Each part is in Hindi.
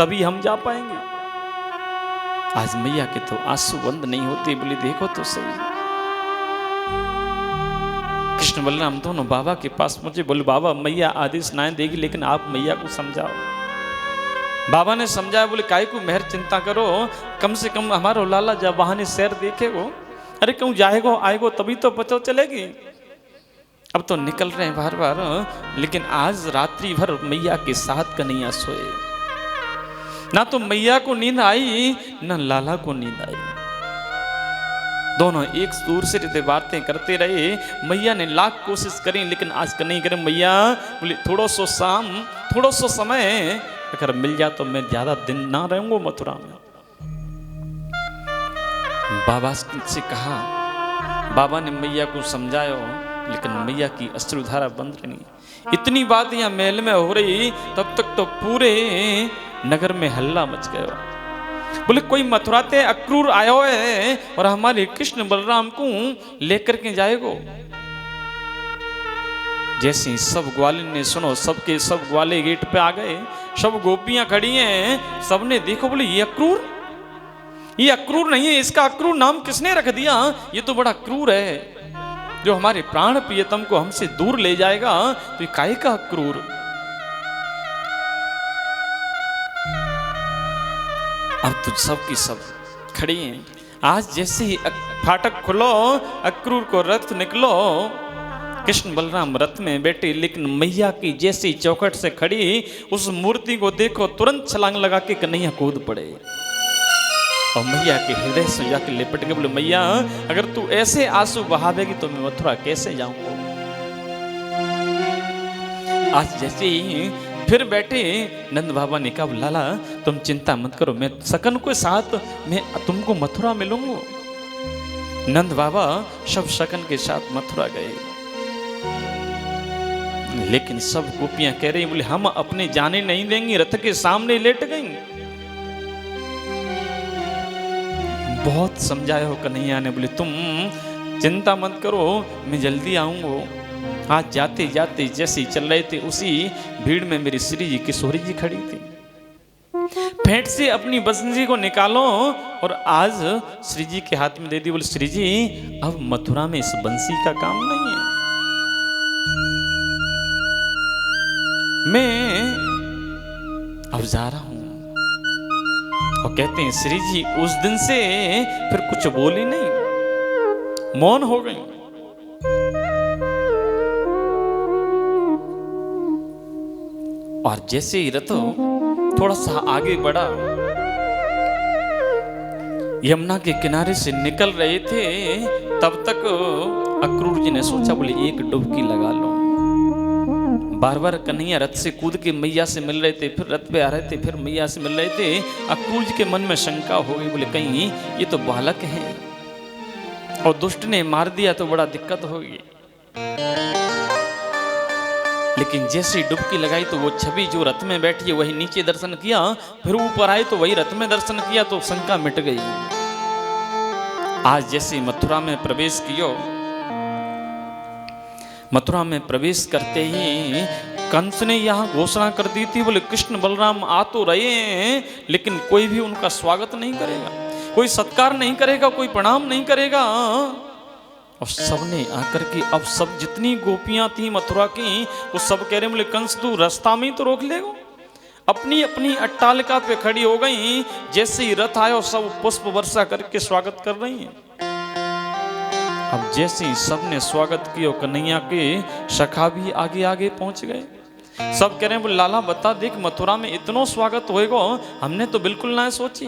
तभी हम जा पाएंगे। आज मैया के तो आंसू बंद नहीं होते। बोले देखो तो सही, कृष्ण बलराम दोनों बाबा के पास मुझे बोले बाबा मैया आदेश ना देगी, लेकिन आप मैया को समझाओ। बाबा ने समझाया, बोले काहे को मेहर चिंता करो, कम से कम हमारो लाला जब बहाने शहर देखेगो, अरे क्यों जाएगो आएगो तभी तो पता चलेगी। अब तो निकल रहे हैं बार बार, लेकिन आज रात्रि भर मैया के साथ कन्हैया सोए। ना तो मैया को नींद आई ना लाला को नींद आई। दोनों एक दूर से रहते बातें करते रहे। मैया ने लाख कोशिश करी, लेकिन आज का नहीं करे। मैया बोली थोड़ा सो शाम, थोड़ा सो समय अगर मिल जाए तो मैं ज्यादा दिन ना रहूंगा मथुरा में। बाबा से कहा, बाबा ने मैया को समझाया, लेकिन मैया की अश्रुधारा बंद नहीं। इतनी बात यहाँ महल में हो रही, तब तक तो पूरे नगर में हल्ला मच गया। बोले कोई मथुरा ते अक्रूर आयो है और हमारे कृष्ण बलराम को लेकर के जाएगो। जैसे सब ग्वाले ने सुनो, सबके सब ग्वाले गेट पे आ गए, सब गोपियां खड़ी हैं। सबने देखो, बोले ये अक्रूर, ये अक्रूर नहीं है, इसका अक्रूर नाम किसने रख दिया? ये तो बड़ा क्रूर है, जो हमारे प्राण प्रियतम को हमसे दूर ले जाएगा। तो ये काहे का अक्रूर? अब तो सब की सब खड़ी हैं। आज जैसे ही फाटक खुलो, अक्रूर को रथ निकलो, कृष्ण बलराम रथ में बैठे, लेकिन मैया की जैसी चौखट से खड़ी उस मूर्ति को देखो, तुरंत छलांग लगा के कन्हैया कूद पड़े और मैया के हृदय से जाके लिपट के बोले मैया अगर तू ऐसे आंसू बहावेगी तो मैं मथुरा कैसे जाऊंगा? आज जैसे ही फिर बैठे, नंद बाबा ने कहा लाला तुम चिंता मत करो, मैं सकन के साथ मैं तुमको मथुरा मिलूंगा। नंद बाबा सब सकन के साथ मथुरा गए, लेकिन सब गोपियां कह रही बोले हम अपने जाने नहीं देंगे, रथ के सामने लेट गई। बहुत समझाया हो कन्हैया ने, बोले तुम चिंता मत करो, मैं जल्दी आऊंगा। आज जाते जाते जैसे चल रहे थे, उसी भीड़ में मेरी श्री जी किशोरी जी खड़ी थी। फेंट से अपनी बंसी को निकालो और आज श्री जी के हाथ में दे दी। बोले श्री जी अब मथुरा में इस बंसी का काम नहीं है, मैं अब जा रहा हूं। और कहते हैं श्री जी उस दिन से फिर कुछ बोली नहीं, मौन हो गई। और जैसे ही रथ थोड़ा सा आगे बढ़ा, यमुना के किनारे से निकल रहे थे, तब तक अक्रूर जी ने सोचा बोले एक डुबकी लगा लो। बार बार कन्हैया रथ से कूद के मैया से मिल रहे थे, फिर रथ पे आ रहे थे, फिर मैया से मिल रहे थे। अक्रूर जी के मन में शंका हो गई, बोले कहीं ये तो बालक हैं और दुष्ट ने मार दिया तो बड़ा दिक्कत होगी। लेकिन जैसे ही डुबकी लगाई तो वो छवि जो रथ में बैठी है वही नीचे दर्शन किया, फिर ऊपर आए तो वही रथ में दर्शन किया, तो शंका मिट गई। आज जैसे मथुरा में प्रवेश कियो, मथुरा में प्रवेश करते ही कंस ने यहाँ घोषणा कर दी थी, बोले कृष्ण बलराम आ तो रहे हैं, लेकिन कोई भी उनका स्वागत नहीं करेगा, कोई सत्कार नहीं करेगा, कोई प्रणाम नहीं करेगा। और सबने आकर के अब सब जितनी गोपियां थी मथुरा की, वो सब कह रहे बोले कंस तू रास्ता में ही तो रोक लेगा। अपनी अपनी अट्टालिका पे खड़ी हो गई, जैसे ही रथ आया सब पुष्प वर्षा करके स्वागत कर रही हैं। अब जैसे ही सबने स्वागत किया, कन्हैया के सखा भी आगे आगे पहुंच गए। सब कह रहे हैं बोले लाला बता देख मथुरा में इतना स्वागत होएगा, हमने तो बिल्कुल ना सोची।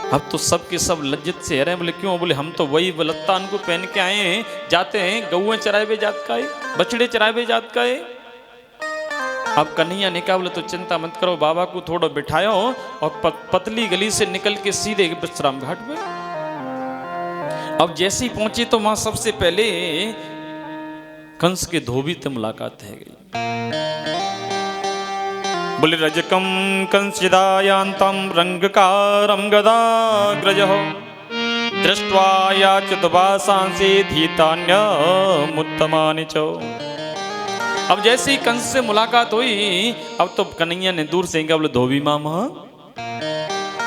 अब तो सबके सब लज्जित से रहे, बोले क्यों? बोले हम तो वही बलत्ता उनको पहन के आए हैं, जाते हैं गौएं चराए जात का है, बछड़े चराए जात का है। अब कन्हैया ने कहा बोले तो चिंता मत करो, बाबा को थोड़ा बिठाओ और पतली गली से निकल के सीधे विश्राम घाट पे। अब जैसे ही पहुंचे तो वहां सबसे पहले कंस के धोबी से मुलाकात है गई। बोले रजकम कंसिदायांतम रंगकारम गदाग्रजः दृष्ट्वा याच्युतवासांसि धीतान्यमुत्तमानि च। अब जैसे ही कंस से मुलाकात हुई, अब तो कन्हैया ने दूर से कहा, बोले धोबी मामा।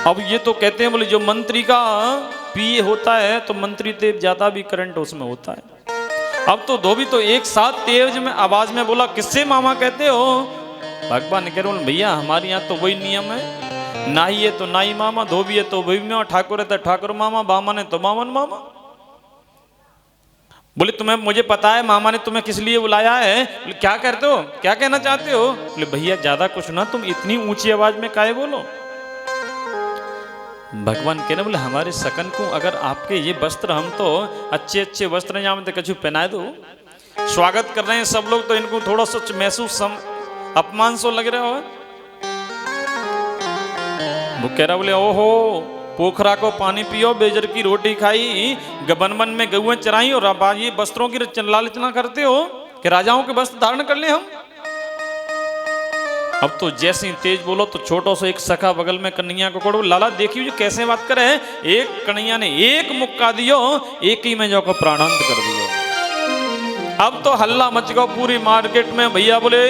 अब ये तो कहते हैं बोले जो मंत्री का पीए होता है तो मंत्री देव ज्यादा भी करंट उसमें होता है। अब तो धोबी तो एक साथ तेज में आवाज में बोला, किससे मामा कहते हो? भगवान ने कह रहे भैया हमारे यहाँ तो वही नियम है, नाई है तो नाई मामा, धोबी है तो धोबी मामा, ठाकुर है तो ठाकुर मामा, बामन है तो बामन मामा। बोले तुम्हें मुझे पता है मामा ने तुम्हें किस लिए बुलाया है। बोले क्या करते हो, क्या कहना चाहते हो? बोले भैया ज्यादा कुछ ना, तुम इतनी ऊंची आवाज में काहे बोलो। भगवान कहने बोले हमारे सकन को अगर आपके ये वस्त्र, हम तो अच्छे अच्छे वस्त्र यहाँ में कछु पहना दो, स्वागत कर रहे हैं सब लोग, तो इनको थोड़ा सा महसूस अपमान सो लग रहा हो। वो कह रहा बोले ओहो पोखरा को पानी पियो, बेजर की रोटी खाई, गबनमन में गऊं चराई, और अब ये वस्त्रों की लालचना करते हो कि राजाओं के वस्त्र धारण कर ले हम। अब तो जैसे ही तेज बोलो तो छोटो से एक सखा बगल में कन्हैया को पकड़ो, लाला देखिए जो कैसे बात करे। एक कन्हैया ने एक मुक्का दियो, एक ही में जो को प्राणांत कर दियो। अब तो हल्ला मच गया पूरी मार्केट में, भैया बोले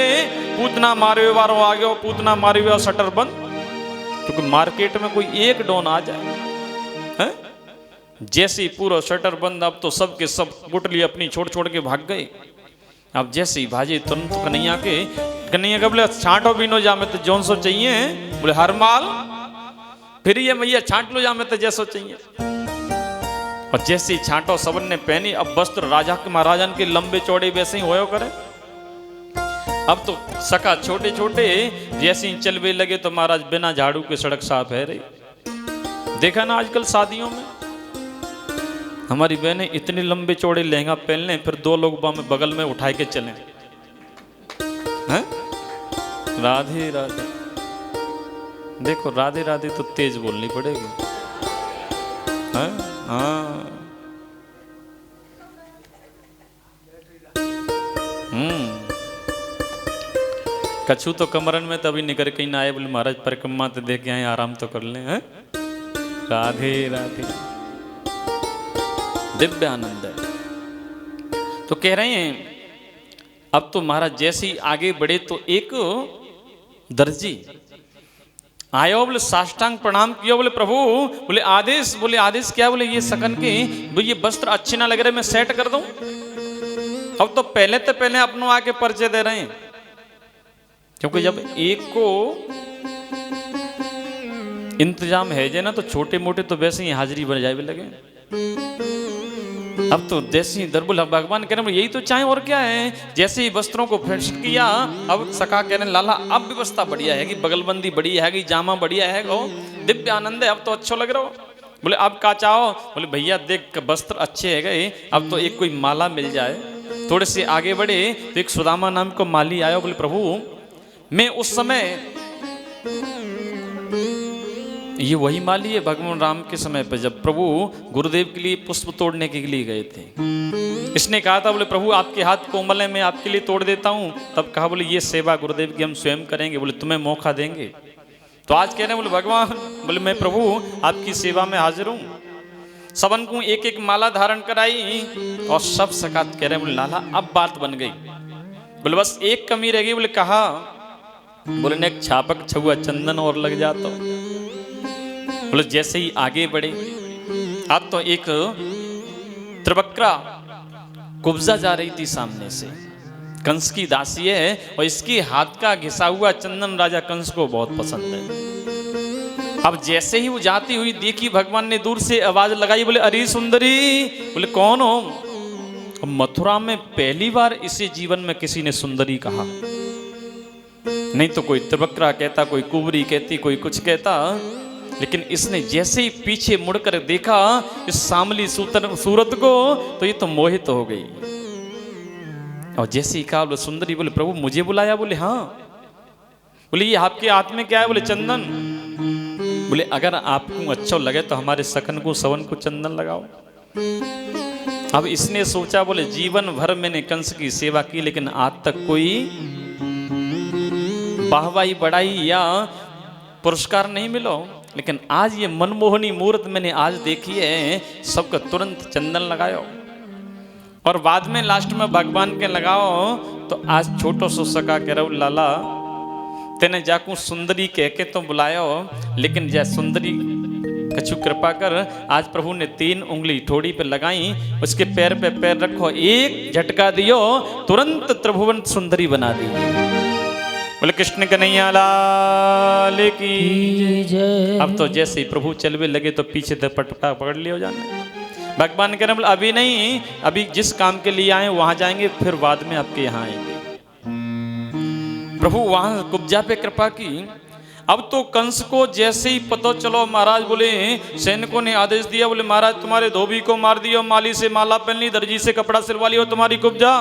पूतना मारे वारो आ गयो, पूतना मारे हुआ शटर बंद। क्योंकि मार्केट में कोई एक डॉन आ जाए है? जैसे ही पूरा शटर बंद, अब तो सब के सब गुटली अपनी छोड़ छोड़ के भाग गए। अब जैसे ही भाजे तुरंत कन्हैया का बोले छांटो बीनो जा में तो जौन सो चाहिए। बोले हर माल, फिर ये भैया छांट लो जा में तो जैसो चाहिए। और जैसे ही छांटो सबन ने पहनी, अब वस्त्र राजा के महाराजन के लंबे चौड़े वैसे ही होयो करे। अब तो सका छोटे छोटे जैसे ही चलवे लगे तो महाराज बिना झाड़ू के सड़क साफ है रही। देखा ना आजकल शादियों में हमारी बहनें इतने लंबे चौड़े लहंगा पहन लें, फिर दो लोग बगल में उठाए के चलें। हैं? राधे राधे। देखो राधे राधे तो तेज बोलनी पड़ेगी। हैं? हाँ। कछु तो कमरन में तभी निकल कहीं ना आए, बोले महाराज परिक्रमा तो देख के आए, आराम तो कर लें। हैं? राधे राधे। दिव्य आनंद है। तो कह रहे हैं अब तो महाराज जैसे ही आगे बढ़े तो एक दर्जी आयो, बोले साष्टांग प्रणाम किया, बोले प्रभु, बोले आदेश क्या? बोले ये सकन के ये वस्त्र अच्छे ना लग रहे, मैं सेट कर दूं। अब तो पहले अपनों आके परिचय दे रहे हैं, क्योंकि जब एक को इंतजाम है जे ना तो छोटे मोटे तो वैसे ही हाजिरी बन जाए लगे। अब तो जैसे ही दरबुल भगवान कह रहे यही तो चाहे और क्या है। जैसे ही वस्त्रों को फिट किया, अब सका कह रहे लाला अब व्यवस्था बढ़िया है, बगलबंदी बढ़िया है, जामा बढ़िया है, दिव्य आनंद है, अब तो अच्छा लग रहा हो। बोले अब का चाहो? बोले भैया देख वस्त्र अच्छे है गए, अब तो एक कोई माला मिल जाए। थोड़े से आगे बढ़े तो एक सुदामा नाम को माली आया। बोले प्रभु मैं उस समय, ये वही माली है भगवान राम के समय पर जब प्रभु गुरुदेव के लिए पुष्प तोड़ने के लिए गए थे। इसने कहा था बोले प्रभु आपके हाथ कोमल है, मैं आपके लिए तोड़ देता हूँ। तब कहा बोले ये सेवा गुरुदेव की हम स्वयं करेंगे, बोले तुम्हें मौका देंगे। तो आज कह रहे हैं बोले भगवान, बोले मैं प्रभु आपकी सेवा में हाजिर हूँ। सबन को एक एक माला धारण कराई और सब सकात कह रहे हैं बोले लाला अब बात बन गई। बोले बस एक कमी रह गई। बोले कहा? बोले ने एक छापक छुआ चंदन और लग जाता। बोले जैसे ही आगे बढ़े अब तो एक त्रिवक्रा कुब्जा जा रही थी सामने से, कंस की दासी है, और इसके हाथ का घिसा हुआ चंदन राजा कंस को बहुत पसंद है। अब जैसे ही वो जाती हुई देखी, भगवान ने दूर से आवाज लगाई, बोले अरे सुंदरी। बोले कौन हो? मथुरा में पहली बार इसे जीवन में किसी ने सुंदरी कहा, नहीं तो कोई त्रिवक्रा कहता, कोई कुबरी कहती, कोई कुछ कहता। लेकिन इसने जैसे ही पीछे मुड़कर देखा इस सामली सूरत को, तो ये तो मोहित हो गई। और जैसे ही कहा बोले सुंदरी। बोले प्रभु मुझे बुलाया? बोले हाँ। बोले ये आपके हाथ में क्या है? बोले चंदन। बोले अगर आपको अच्छा लगे तो हमारे सकन को सवन को चंदन लगाओ। अब इसने सोचा बोले जीवन भर मैंने कंस की सेवा की, लेकिन आज तक कोई वाहवाही बढ़ाई या पुरस्कार नहीं मिलो, लेकिन आज ये मनमोहनी मूर्त मैंने आज देखी है, सबका तुरंत चंदन लगाओ। और बाद में लास्ट में भगवान के लगाओ तो आज छोटो सो सका कह रहा लाला तेने जाकू सुंदरी कह के तो बुलायो, लेकिन जय सुंदरी कछु कृपा कर। आज प्रभु ने 3 उंगली ठोड़ी पे लगाई, उसके पैर पे पैर रखो, एक झटका दियो, तुरंत त्रिभुवन सुंदरी बना दी। बोले कृष्ण कन्हैया लाल की जय। अब तो जैसे ही प्रभु चलवे लगे तो पीछे से पटका पकड़ लियो जाना। भगवान कह रहे अभी नहीं, अभी जिस काम के लिए आए वहां जाएंगे, फिर बाद में आपके यहाँ आएंगे। प्रभु वहां कुब्जा पे कृपा की। अब तो कंस को जैसे ही पता चलो, महाराज बोले सैनिकों ने आदेश दिया, बोले महाराज तुम्हारे धोबी को मार दियो, माली से माला पहन ली, दर्जी से कपड़ा सिलवा लियो, तुम्हारी कुब्जा